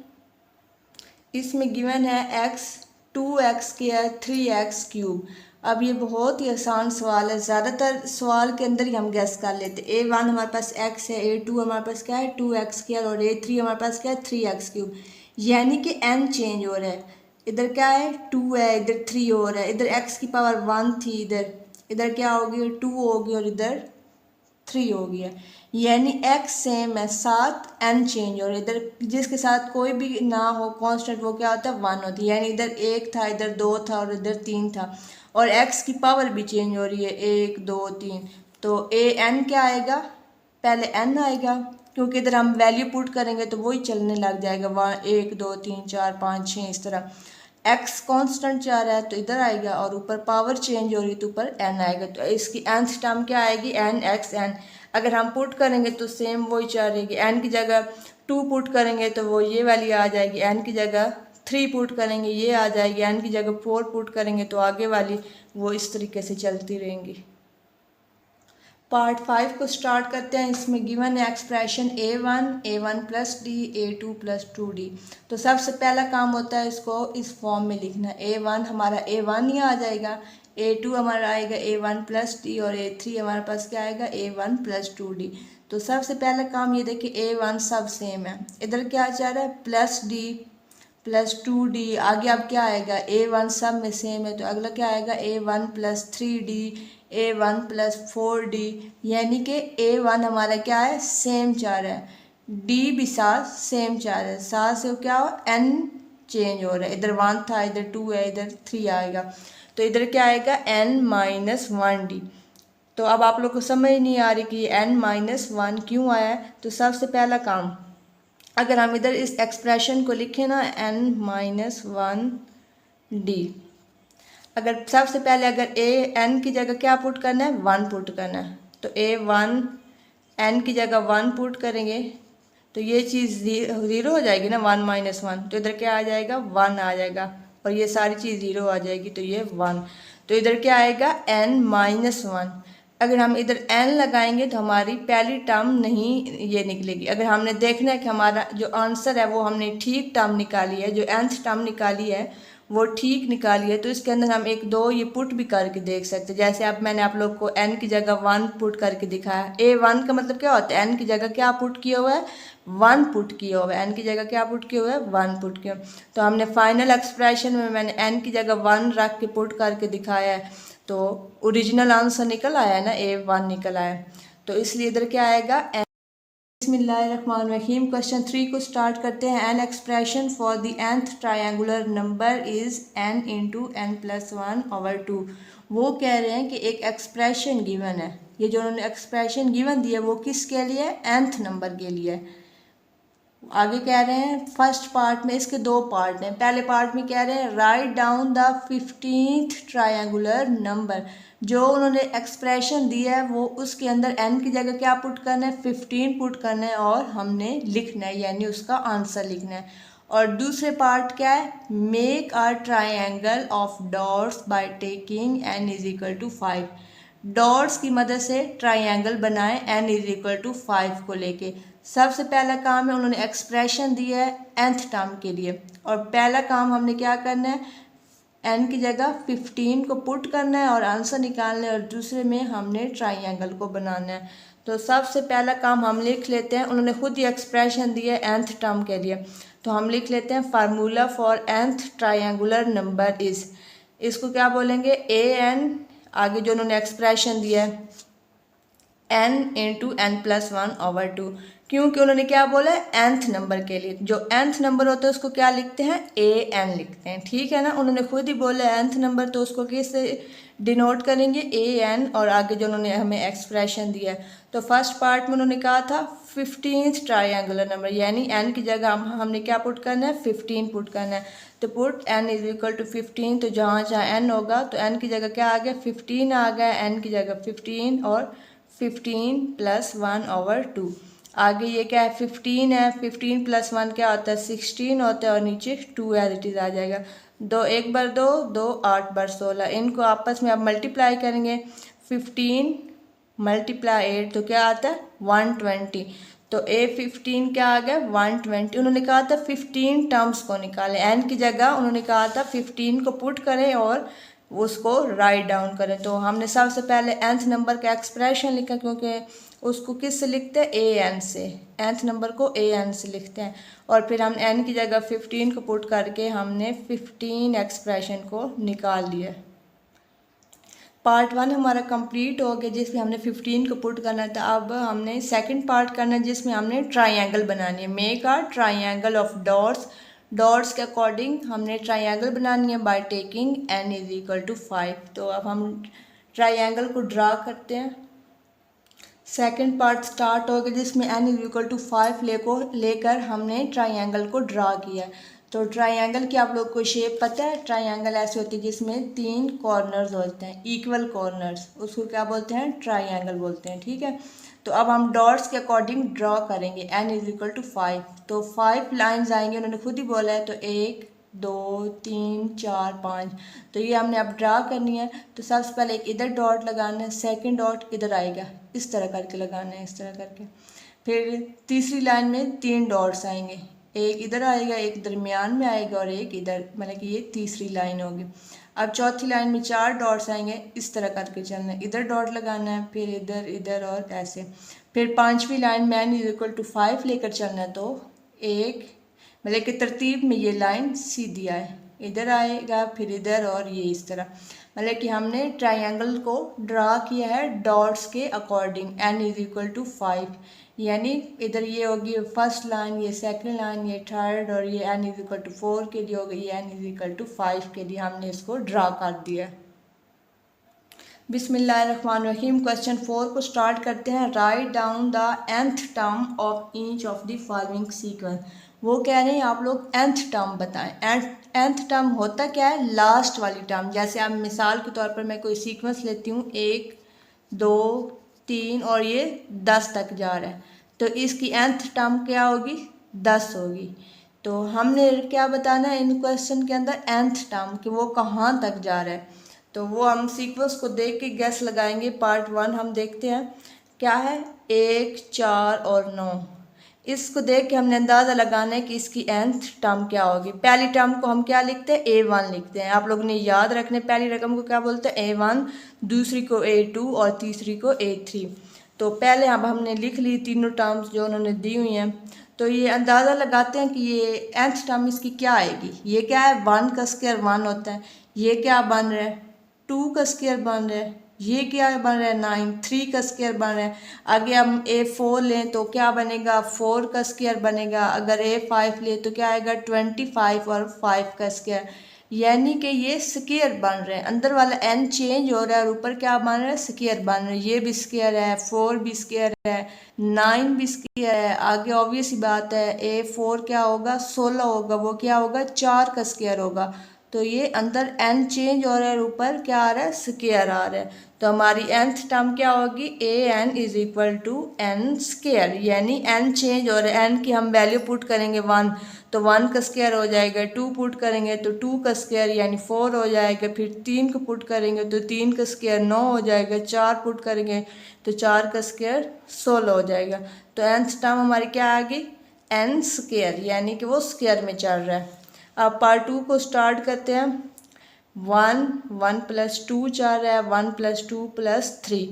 इसमें गिवन है x 2x² 3x³। अब ये बहुत ही आसान सवाल है। ज़्यादातर सवाल के अंदर ही हम गैस कर लेते हैं। A1 हमारे पास x है, A2 हमारे पास क्या है? 2x², और A3 हमारे पास क्या है? 3x³। यानी कि n चेंज हो रहा है। इधर क्या है? 2 है, इधर 3 हो रहा है। इधर x की पावर 1 थी, इधर क्या हो गया? 2 होगी, और इधर 3 हो गया। यानी x सेम है, साथ n चेंज हो रहा है। इधर जिसके साथ कोई भी ना हो कांस्टेंट, वो क्या होता है? 1 होती है। यानी इधर 1 था, इधर 2 था, और इधर 3 था। और x की पावर भी चेंज हो रही है, 1 2 3। तो an क्या आएगा? पहले n आएगा, क्योंकि इधर हम वैल्यू पुट करेंगे तो वही चलने लग जाएगा। 1 2 3 4 5 6 इस तरह। एक्स कांस्टेंट जा रहा है तो इधर आएगा, और ऊपर पावर चेंज हो रही है तो ऊपर एन आएगा। तो इसकी nth टर्म क्या आएगी, एन एक्स एन। अगर हम पुट करेंगे तो सेम वही चाह रहेगी। एन की जगह 2 पुट करेंगे तो वो ये वाली आ जाएगी, एन की जगह 3 पुट करेंगे ये आ जाएगी, एन की जगह 4 पुट करेंगे तो आगे वाली वो इस तरीके से चलती रहेंगी। पार्ट 5 को स्टार्ट करते हैं। इसमें गिवन है expression a1 plus D a2 plus 2d। तो सबसे पहला काम होता है इसको इस फॉर्म में लिखना। a1 हमारा a1 ही आ जाएगा, a2 हमारा आएगा a1 प्लस डी, और a3 हमारे पास क्या आएगा a1 प्लस 2d। तो सबसे पहला काम ये देखिए a1 सब सेम है, इधर क्या जा रहा है प्लस डी प्लस 2d। आगे अब क्या आएगा a1 सब में सेम है तो अगला क्या आएगा a1 plus 3d, a1 plus 4d, यानी कि a1 हमारा क्या है सेम जा रहा है, d भी साथ सेम जा रहा है, साथ से क्या हो n चेंज हो रहा है, इधर 1 था इधर 2 है इधर 3 आएगा, तो इधर क्या आएगा n माइनस 1d। तो अब आप लोग को समझ नहीं आ रही कि n माइनस 1 क्यों आया है। तो सबसे पहला काम, अगर हम इधर इस एक्सप्रेशन को लिखें ना n माइनस 1d, अगर सबसे पहले अगर a n की जगह क्या पुट करना है 1 पुट करना है, तो a1 n की जगह 1 पुट करेंगे तो ये चीज़ ज़ीरो हो जाएगी ना, 1 माइनस 1, तो इधर क्या आ जाएगा 1 आ जाएगा, और ये सारी चीज़ ज़ीरो आ जाएगी तो ये 1। तो इधर क्या आएगा n माइनस 1। अगर हम इधर n लगाएंगे तो हमारी पहली टर्म नहीं ये निकलेगी। अगर हमने देखना है कि हमारा जो आंसर है वो हमने ठीक टर्म निकाली है, जो nth टर्म निकाली है वो ठीक निकाली है, तो इसके अंदर हम एक दो ये पुट भी करके देख सकते हैं। जैसे अब मैंने आप लोग को n की जगह 1 पुट करके दिखाया। a1 का मतलब क्या होता है, n की जगह क्या पुट किया हुआ है 1 पुट किया हुआ है, n की जगह क्या पुट किया हुआ है 1 पुट किया। तो हमने फाइनल एक्सप्रेशन में मैंने n की जगह 1 रख के पुट करके दिखाया है, तो ओरिजिनल आंसर निकल आया ना, a1 निकल आया। तो इसलिए इधर क्या आएगा बिस्मिल्लाहिर्रहमानिर्रहीम। क्वेश्चन 3 को स्टार्ट करते हैं। An expression for the nth triangular number is n into n plus 1/2। वो कह रहे हैं कि एक एक्सप्रेशन गिवन है, ये जो उन्होंने एक्सप्रेशन गिवन दी है वो किसके लिए है, nth नंबर के लिए है। आगे कह रहे हैं फर्स्ट पार्ट में इसके दो पार्ट हैं। पहले पार्ट में कह रहे हैं write down the 15th triangular number. जो उन्होंने एक्सप्रेशन दिया है वो उसके अंदर n की जगह क्या पुट करना है 15 पुट करना है और हमने लिखना है, यानी उसका आंसर लिखना है। और दूसरे पार्ट क्या है, make a triangle of dots by taking n is equal to 5। Dots की मदद से ट्रायंगल बनाएं n इज इक्वल टू 5 को लेके। सबसे पहला काम है उन्होंने एक्सप्रेशन दिया है nth टर्म के लिए, और पहला काम हमने क्या करना है n की जगह 15 को पुट करना है और आंसर निकालना है, और दूसरे में हमने ट्रायंगल को बनाना है। तो सबसे पहला काम हम लिख लेते हैं, उन्होंने खुद ही एक्सप्रेशन दिया है nth टर्म के लिए, तो हम लिख लेते हैं formula for nth triangular number is, इसको क्या बोलेंगे an, आगे जो उन्होंने एक्सप्रेशन दिया है n इंटू n प्लस 1/2, क्योंकि उन्होंने क्या बोला है nth नंबर के लिए, जो nth नंबर होता है उसको क्या लिखते हैं an लिखते हैं, ठीक है ना। उन्होंने खुद ही बोला है nth नंबर, तो उसको किससे डिनोट करेंगे an, और आगे जो उन्होंने हमें एक्सप्रेशन दिया है। तो फर्स्ट पार्ट में उन्होंने कहा था 15th ट्रायंगुलर नंबर, यानी n की जगह हमने क्या पुट करना है 15 पुट करना है। तो put n is equal to 15, तो जहाँ जहाँ n होगा तो n की जगह क्या आ गया 15 आ गया, n की जगह 15 और 15 प्लस 1/2। आगे ये क्या है 15 है, 15 प्लस 1 क्या होता है 16 होता है, और नीचे 2 एज इट इज़ आ जाएगा। 2 1 बार 2 2 8 बार 16, इनको आपस में आप मल्टीप्लाई करेंगे 15 मल्टीप्लाई 8 तो क्या आता है 120। तो A15 क्या आ गया 120। उन्होंने कहा था 15 टर्म्स को निकालें, n की जगह उन्होंने कहा था 15 को पुट करें और उसको राइट डाउन करें। तो हमने सबसे पहले nth नंबर का एक्सप्रेशन लिखा, क्योंकि उसको किस से लिखते हैं an से, nth नंबर को an से लिखते हैं, और फिर हम n की जगह 15 को पुट करके हमने 15 एक्सप्रेशन को निकाल लिया। पार्ट 1 हमारा कंप्लीट हो गया जिसमें हमने 15 को पुट करना था। अब हमने सेकंड पार्ट करना है जिसमें हमने ट्रायंगल बनानी है। Make a triangle of dots, dots के अकॉर्डिंग हमने ट्रायंगल बनानी है by taking n is equal to 5। तो अब हम ट्रायंगल को ड्रा करते हैं। सेकंड पार्ट स्टार्ट हो गया जिसमें n इज इक्वल टू 5 लेकर हमने ट्रायंगल को ड्रा किया। तो ट्रायंगल की आप लोग को शेप पता है। ट्रायंगल ऐसे होती है जिसमें 3 कॉर्नर्स होते हैं, इक्वल कॉर्नर्स, उसको क्या बोलते हैं, ट्रायंगल बोलते हैं। ठीक है, तो अब हम डॉट्स के अकॉर्डिंग ड्रॉ करेंगे। n = 5, तो 5 लाइंस आएंगे, उन्होंने खुद ही बोला है। तो 1 2 3 4 5, तो ये हमने अब ड्रा करनी है। तो सबसे पहले एक इधर डॉट लगाना है, सेकंड डॉट इधर आएगा, इस तरह करके लगाना है, इस तरह करके। फिर तीसरी लाइन में 3 डॉट्स आएंगे, एक इधर आएगा, एक दरमियान में आएगा और एक इधर, मतलब कि ये तीसरी लाइन होगी। अब चौथी लाइन में 4 डॉट्स आएंगे, इस तरह करके चलना है, इधर डॉट लगाना है, फिर इधर इधर और ऐसे। फिर पांचवी लाइन में n = 5 लेकर चलना है। तो एक, मतलब कि तरतीब में ये लाइन सीधी आए, इधर आएगा, फिर इधर और ये इस तरह। मतलब कि हमने ट्रायंगल को ड्रा किया है डॉट्स के अकॉर्डिंग। n = 5, यानी इधर ये होगी फर्स्ट लाइन, ये सेकंड लाइन, ये थर्ड, और ये n = 4 के लिए होगी, ये n = 5 के लिए हमने इसको ड्रा कर दिया। बिस्मिल्लाहिर्रहमानिर्रहीम। क्वेश्चन 4 को स्टार्ट करते हैं। Write down the nth term of each of the following sequence. वो कह रहे हैं आप लोग nth टर्म बताएं। nth टर्म होता क्या है, लास्ट वाली टर्म। जैसे आप मिसाल के तौर पर मैं कोई सीक्वेंस लेती हूँ, 1 2 3 और ये 10 तक जा रहा है, तो इसकी nth टर्म क्या होगी, 10 होगी। तो हमने क्या बताना है इन क्वेश्चन के अंदर, nth टर्म कि वो कहाँ तक जा रहा है। तो वो हम सीक्वेंस को देख के गैस लगाएंगे। पार्ट 1 हम देखते हैं क्या है, 1 4 और 9। इसको देख के हमने अंदाज़ा लगाना है कि इसकी nth टर्म क्या होगी। पहली टर्म को हम क्या लिखते हैं, A1 लिखते हैं। आप लोगों ने याद रखने, पहली रकम को क्या बोलते हैं, A1, दूसरी को A2 और तीसरी को A3। तो पहले अब हमने लिख ली तीनों टर्म्स जो उन्होंने दी हुई हैं। तो ये अंदाज़ा लगाते हैं कि ये nth टर्म इसकी क्या आएगी। ये क्या है, 1 का स्क्वायर 1 होता है। ये क्या बन रहा है, 2 का स्क्वायर बन रहा है। ये क्या बन रहा है, 9, 3 का स्क्वायर बन रहा है। आगे हम A4 लें तो क्या बनेगा, 4 का स्क्वायर बनेगा। अगर A5 ले तो क्या आएगा, 25 और 5 का स्क्वायर। यानी कि ये स्क्वायर बन रहे हैं, अंदर वाला n चेंज हो रहा है और ऊपर क्या बन रहा है, स्क्वायर बन रहा है। ये भी स्क्वायर है, 4 भी स्क्वायर है, 9 भी स्क्वायर है। आगे ऑब्वियस ही बात है, A4 क्या होगा, 16 होगा, वो क्या होगा, 4 का स्क्वायर होगा। तो ये अंदर n चेंज हो रहा है, ऊपर क्या आ रहा है, स्क्वायर आ रहा है। तो हमारी nth टर्म क्या होगी, an = n स्क्वायर, यानी n चेंज हो रहा है। n की हम वैल्यू पुट करेंगे 1, तो 1 का स्क्वायर हो जाएगा। 2 पुट करेंगे तो 2 का स्क्वायर यानी 4 हो जाएगा। फिर 3 को पुट करेंगे तो 3 का स्क्वायर 9 हो जाएगा। 4 पुट करेंगे तो 4 का स्क्वायर 16 हो जाएगा। तो nth टर्म हमारी क्या आ गई, n स्क्वायर, यानी कि वो स्क्वायर में चल रहा है। अब पार्ट 2 को स्टार्ट करते हैं। 1 1 + 2 चल रहा है, 1 + 2 + 3।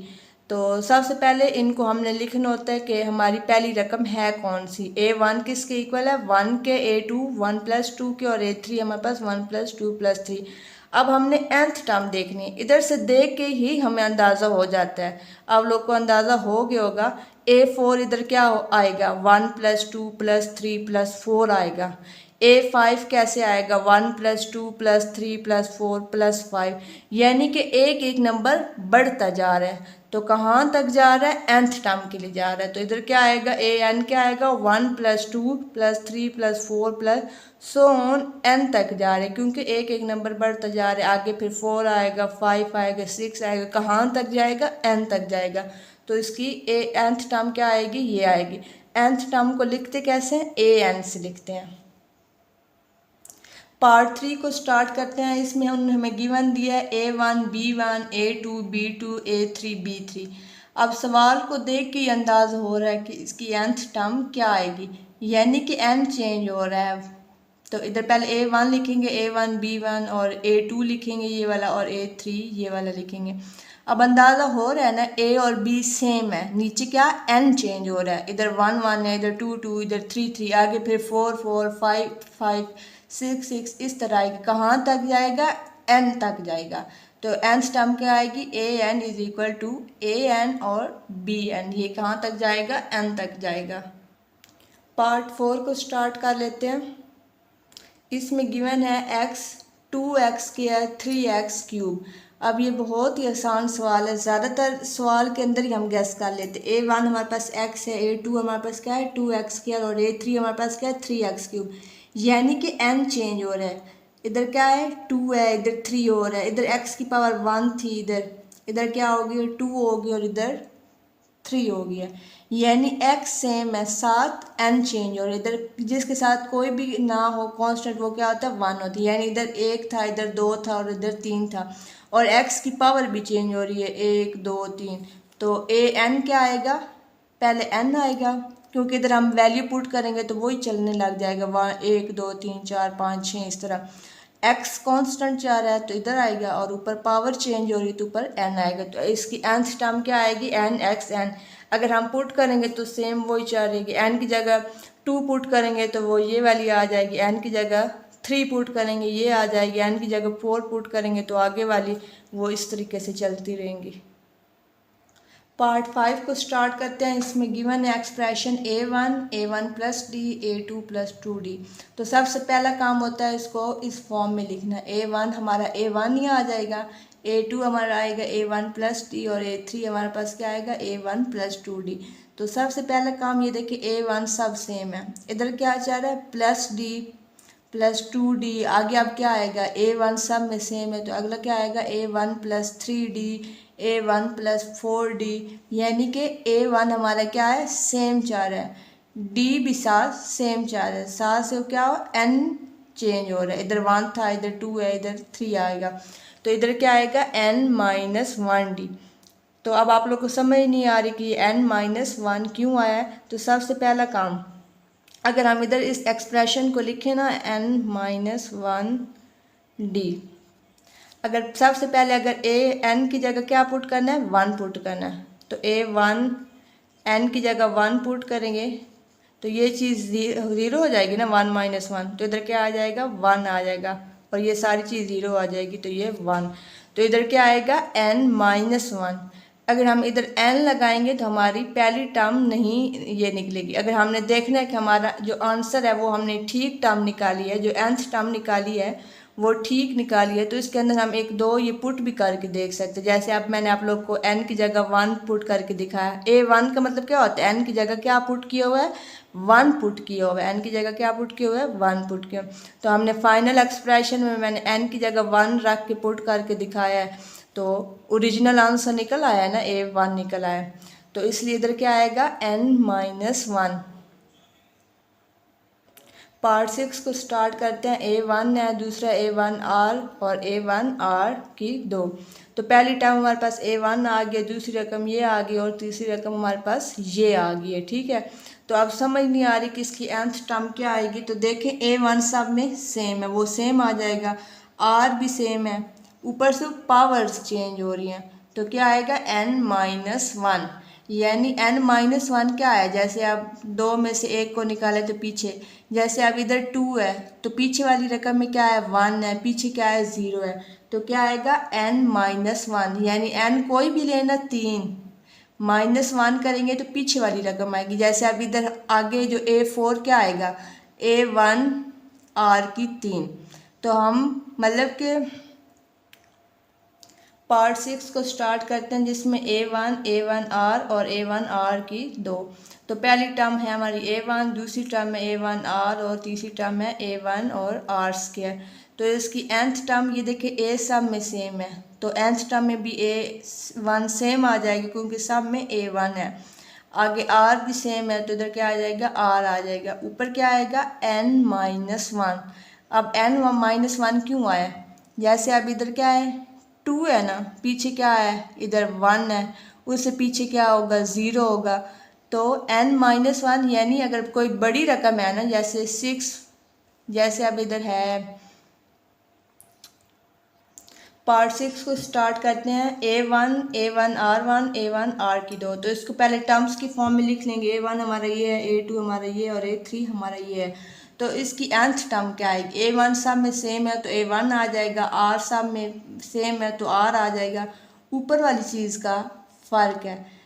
तो सबसे पहले इनको हमने लिखना होता है कि हमारी पहली रकम है कौन सी। A1 किसके इक्वल है, 1 के, A2 1 + 2 के, और A3 हमारे पास 1 + 2 + 3। अब हमने nth टर्म देखनी है। इधर से देख के ही हमें अंदाज़ा हो जाता है। आप लोग को अंदाज़ा हो गया होगा, A4 इधर क्या आएगा, 1 + 2 + 3 + 4 आएगा। A5 कैसे आएगा, 1 + 2 + 3 + 4 + 5, यानी कि एक एक नंबर बढ़ता जा रहा है। तो कहाँ तक जा रहा है, nth टर्म के लिए जा रहा है। तो इधर क्या आएगा, an क्या आएगा, 1 + 2 + 3 + 4 + सो ऑन n तक जा रहे हैं, क्योंकि एक एक नंबर बढ़ता जा रहा है। आगे फिर 4 आएगा, 5 आएगा, 6 आएगा, कहाँ तक जाएगा, n तक जाएगा। तो इसकी nth टर्म क्या आएगी, ये आएगी। nth टर्म को लिखते कैसे हैं, an से लिखते हैं। पार्ट 3 को स्टार्ट करते हैं। इसमें हमें गिवन दिया है A1 B1 A2 B2 A3 B3। अब सवाल को देख के अंदाज हो रहा है कि इसकी nth टर्म क्या आएगी, यानी कि n चेंज हो रहा है। तो इधर पहले A1 लिखेंगे, A1 B1, और A2 लिखेंगे ये वाला, और A3 ये वाला लिखेंगे। अब अंदाज़ा हो रहा है ना, A और B सेम है, नीचे क्या n चेंज हो रहा है। इधर 1 1 है, इधर 2 2, इधर 3 3, आगे फिर 4 4 5 5 6 6, इस तरह आएगी। कहाँ तक जाएगा, n तक जाएगा। तो nth टर्म क्या आएगी, an = an और bn, ये कहाँ तक जाएगा, n तक जाएगा। पार्ट 4 को स्टार्ट कर लेते हैं। इसमें गिवन है x 2x² 3x³। अब ये बहुत ही आसान सवाल है, ज़्यादातर सवाल के अंदर ही हम गैस कर लेते हैं। A1 हमारे पास x है, A2 हमारे पास क्या है, 2x² और A3 हमारे पास क्या है, 3x³। यानी कि n चेंज हो रहा है। इधर क्या है 2 है, इधर 3 हो रहा है, इधर x की पावर 1 थी, इधर इधर क्या हो गया 2 होगी और इधर 3 हो गया। यानी x सेम है, साथ n चेंज हो रहा है। इधर जिसके साथ कोई भी ना हो कांस्टेंट वो क्या होता है 1 होती है। यानी इधर 1 था, इधर 2 था और इधर 3 था। और x की पावर भी चेंज हो रही है 1 2 3। तो a n क्या आएगा, पहले n आएगा क्योंकि इधर हम वैल्यू पुट करेंगे तो वही चलने लग जाएगा 1 2 3 4 5 6 इस तरह। x कांस्टेंट जा रहा है तो इधर आएगा और ऊपर पावर चेंज हो रही है तो ऊपर n आएगा। तो इसकी nth टर्म क्या आएगी n x n। अगर हम पुट करेंगे तो सेम वही चाह रहेगी। n की जगह 2 पुट करेंगे तो वो ये वाली आ जाएगी, n की जगह 3 पुट करेंगे ये आ जाएगी, n की जगह 4 पुट करेंगे तो आगे वाली वो इस तरीके से चलती रहेंगी। पार्ट 5 को स्टार्ट करते हैं। इसमें गिवन है expression a1 plus D a2 plus 2d। तो सबसे पहला काम होता है इसको इस फॉर्म में लिखना। a1 हमारा a1 ही आ जाएगा, a2 हमारा आएगा a1 प्लस डी और a3 हमारे पास क्या आएगा a1 प्लस 2d। तो सबसे पहला काम ये देखिए a1 सब सेम है, इधर क्या चाह रहा है प्लस डी प्लस 2d। आगे अब क्या आएगा a1 सब में सेम है तो अगला क्या आएगा a1 plus 3d a1 plus 4d। यानी कि a1 हमारा क्या है सेम चाह रहा है, d भी साथ सेम चाह रहा है, साथ से क्या हो n चेंज हो रहा है। इधर 1 था, इधर 2 है, इधर 3 आएगा तो इधर क्या आएगा n माइनस 1d। तो अब आप लोग को समझ नहीं आ रही कि n माइनस 1 क्यों आया है। तो सबसे पहला काम अगर हम इधर इस एक्सप्रेशन को लिखें ना n माइनस 1d, अगर सबसे पहले अगर a n की जगह क्या पुट करना है 1 पुट करना है तो a1 n की जगह 1 पुट करेंगे तो ये चीज़ ज़ीरो हो जाएगी ना 1 माइनस 1। तो इधर क्या आ जाएगा 1 आ जाएगा और ये सारी चीज़ ज़ीरो आ जाएगी तो ये 1। तो इधर क्या आएगा n माइनस 1। अगर हम इधर n लगाएंगे तो हमारी पहली टर्म नहीं ये निकलेगी। अगर हमने देखना है कि हमारा जो आंसर है वो हमने ठीक टर्म निकाली है, जो nth टर्म निकाली है वो ठीक निकाली है, तो इसके अंदर हम एक दो ये पुट भी करके देख सकते हैं। जैसे अब मैंने आप लोग को n की जगह 1 पुट करके दिखाया। a1 का मतलब क्या होता है n की जगह क्या पुट किया हुआ है 1 पुट किया हुआ है, n की जगह क्या पुट किया हुआ है 1 पुट किया। तो हमने फाइनल एक्सप्रेशन में मैंने n की जगह 1 रख के पुट करके दिखाया है तो ओरिजिनल आंसर निकल आया है ना a1 निकल आया। तो इसलिए इधर क्या आएगा n माइनस 1। पार्ट 6 को स्टार्ट करते हैं। a1 है, दूसरा a1r और a1r की 2। तो पहली टर्म हमारे पास a1 आ गया, दूसरी रकम ये आ गई और तीसरी रकम हमारे पास ये आ गई है। ठीक है, तो अब समझ नहीं आ रही कि इसकी nth टर्म क्या आएगी। तो देखें a1 सब में सेम है, वो सेम आ जाएगा, r भी सेम है, ऊपर से पावर्स चेंज हो रही हैं तो क्या आएगा n माइनस 1। यानी n माइनस 1 क्या है, जैसे आप दो में से एक को निकाले तो पीछे, जैसे अब इधर 2 है तो पीछे वाली रकम में क्या है 1 है, पीछे क्या है 0 है तो क्या आएगा n माइनस 1। यानी n कोई भी लेना 3 माइनस 1 करेंगे तो पीछे वाली रकम आएगी। जैसे अब इधर आगे जो a4 क्या आएगा a1 r की 3। तो हम मतलब कि पार्ट 6 को स्टार्ट करते हैं जिसमें a1r और a1r की 2। तो पहली टर्म है हमारी a1, दूसरी टर्म है a1r और तीसरी टर्म है a1 और r स्क्वायर। तो इसकी nth टर्म ये देखिए a सब में सेम है तो nth टर्म में भी a1 सेम आ जाएगी क्योंकि सब में a1 है। आगे r भी सेम है तो इधर क्या आ जाएगा r आ जाएगा, ऊपर क्या आएगा n माइनस 1। अब n माइनस 1 क्यों आया, जैसे अब इधर क्या है 2 है ना, पीछे क्या है इधर 1 है, उससे पीछे क्या होगा 0 होगा। तो n माइनस 1 यानी अगर कोई बड़ी रकम है ना जैसे 6, जैसे अब इधर है। पार्ट 6 को स्टार्ट करते हैं। a1r1 a1r की 2। तो इसको पहले टर्म्स की फॉर्म में लिख लेंगे, a1 हमारा ये है, a2 हमारा ये और a3 हमारा ये है। तो इसकी nth टर्म क्या आएगी, a1 सब में सेम है तो a1 आ जाएगा, r सब में सेम है तो r आ जाएगा। ऊपर वाली चीज़ का फ़र्क है,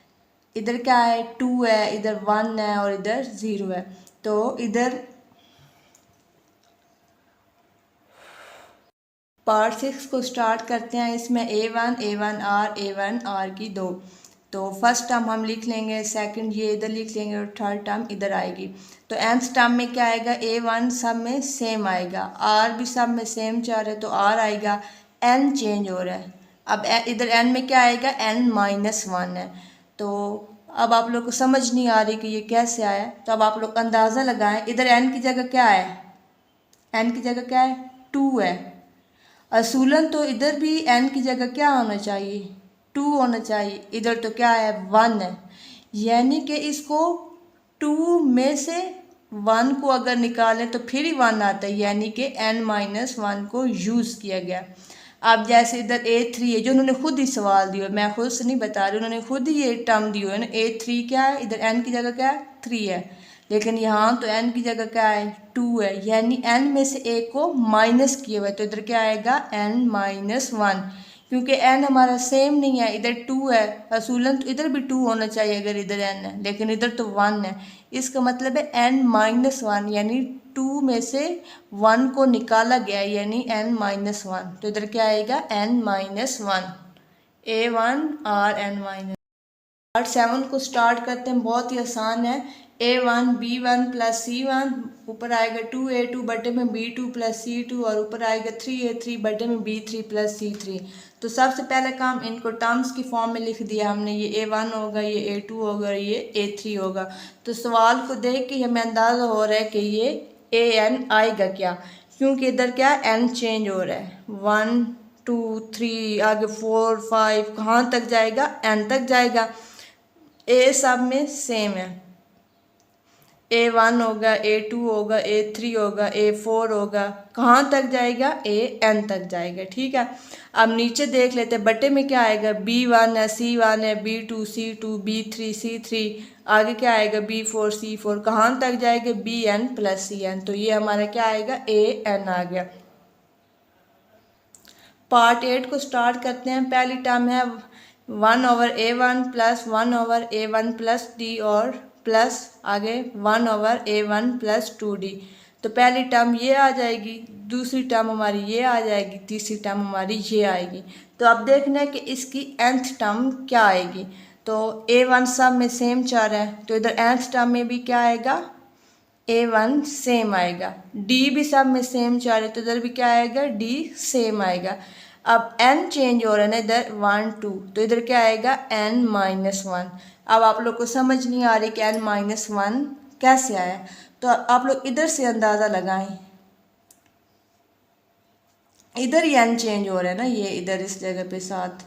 इधर क्या है 2 है, इधर 1 है और इधर 0 है। तो इधर पार्ट 6 को स्टार्ट करते हैं। इसमें a1r की 2। तो फर्स्ट टर्म हम लिख लेंगे, सेकंड ये इधर लिख लेंगे और थर्ड टर्म इधर आएगी। तो nth टर्म में क्या आएगा, a1 सब में सेम आएगा, r भी सब में सेम 4 है तो r आएगा, n चेंज हो रहा है। अब इधर n में क्या आएगा, n-1 है। तो अब आप लोग को समझ नहीं आ रही कि ये कैसे आया, तो अब आप लोग अंदाज़ा लगाएं, इधर n की जगह क्या है, n की जगह क्या है, 2 है। असूलन तो इधर भी n की जगह क्या होना चाहिए, 2 होना चाहिए, इधर तो क्या है, 1 है। यानी कि इसको 2 में से 1 को अगर निकालें तो फिर ही 1 आता है, यानी कि n-1 को यूज़ किया गया। अब जैसे इधर a3 है, जो उन्होंने खुद ही सवाल दिया, मैं खुद से नहीं बता रही, उन्होंने खुद ही ये टर्म दी हुई है ना, a3 क्या है, इधर n की जगह क्या है, 3 है, लेकिन यहाँ तो n की जगह क्या है, 2 है, यानी n में से एक को माइनस किए हुए, तो इधर क्या आएगा, n-1, क्योंकि n हमारा सेम नहीं है, इधर 2 है, असूलन तो इधर भी 2 होना चाहिए अगर इधर n है, लेकिन इधर तो 1 है। इसका मतलब है n-1, यानी 2 में से 1 को निकाला गया, यानी n-1, तो इधर क्या आएगा, n-1, a1 r n-। Part 7 को स्टार्ट करते हैं, बहुत ही आसान है। a1 b1 प्लस c1, ऊपर आएगा 2a2 बटे में b2 प्लस c2, और ऊपर आएगा 3a3 बटे में b3 प्लस c3। तो सबसे पहले काम इनको टर्म्स की फॉर्म में लिख दिया हमने, ये a1 होगा, ये a2 होगा, ये a3 होगा। तो सवाल को देख के हमें अंदाज़ा हो रहा है कि ये an आएगा क्या, क्योंकि इधर क्या n चेंज हो रहा है, 1 2 3 आगे 4 5 कहाँ तक जाएगा, n तक जाएगा। ए सब में सेम है, a1 होगा, a2 होगा, a3 होगा, a4 होगा, कहाँ तक जाएगा, an तक जाएगा। ठीक है, अब नीचे देख लेते हैं, बटे में क्या आएगा, b1 है, c1 है, b2 c2, b3 c3, आगे क्या आएगा, b4 c4, कहाँ तक जाएगा, bn प्लस cn, तो ये हमारा क्या आएगा, an आ गया। पार्ट 8 को स्टार्ट करते हैं। पहली टर्म है 1/a1 plus 1/a1 plus d, और प्लस आगे 1/a1 प्लस 2d। तो पहली टर्म ये आ जाएगी, दूसरी टर्म हमारी ये आ जाएगी, तीसरी टर्म हमारी ये आएगी। तो अब देखना है कि इसकी nth टर्म क्या आएगी। तो a1 सब में सेम 4 है, तो इधर nth टर्म में भी क्या आएगा, a1 सेम आएगा, d भी सब में सेम 4 है, तो इधर भी क्या आएगा, d सेम आएगा। अब n चेंज हो रहा है ना, इधर 1 2, तो इधर क्या आएगा, n-1। अब आप लोग को समझ नहीं आ रही कि n-1 कैसे आया, तो आप लोग इधर से अंदाज़ा लगाएं, इधर ही n चेंज हो रहा है ना, ये इधर इस जगह पे 7,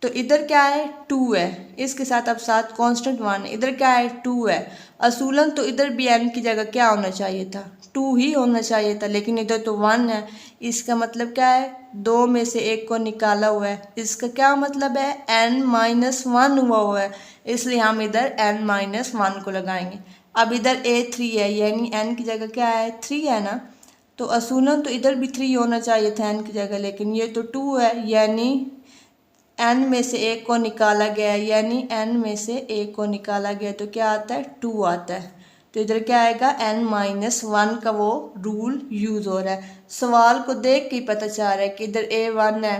तो इधर क्या है, 2 है, इसके साथ अब साथ कांस्टेंट 1 है, इधर क्या है, 2 है। असूलन तो इधर भी n की जगह क्या होना चाहिए था, 2 ही होना चाहिए था, लेकिन इधर तो 1 है। इसका मतलब क्या है, 2 में से एक को निकाला हुआ है, इसका क्या मतलब है, n-1 हुआ है, इसलिए हम इधर n-1 को लगाएंगे। अब इधर a3 है, यानी n की जगह क्या है, 3 है ना, तो असूलन तो इधर भी 3 होना चाहिए था n की जगह, लेकिन ये तो 2 है, यानी n में से एक को निकाला गया, यानी n में से एक को निकाला गया तो क्या आता है, 2 आता है। तो इधर क्या आएगा, n-1 का वो रूल यूज़ हो रहा है। सवाल को देख के ही पता चल रहा है कि इधर a1 है,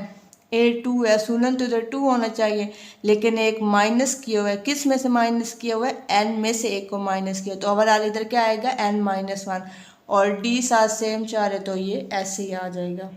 a2 है, असूलन तो इधर 2 होना चाहिए, लेकिन एक माइनस किया हुआ है, किस में से माइनस किया हुआ है, n में से एक को माइनस किया, तो ओवरऑल इधर क्या आएगा, n-1, और d साथ सेम 4 है, तो ये ऐसे ही आ जाएगा।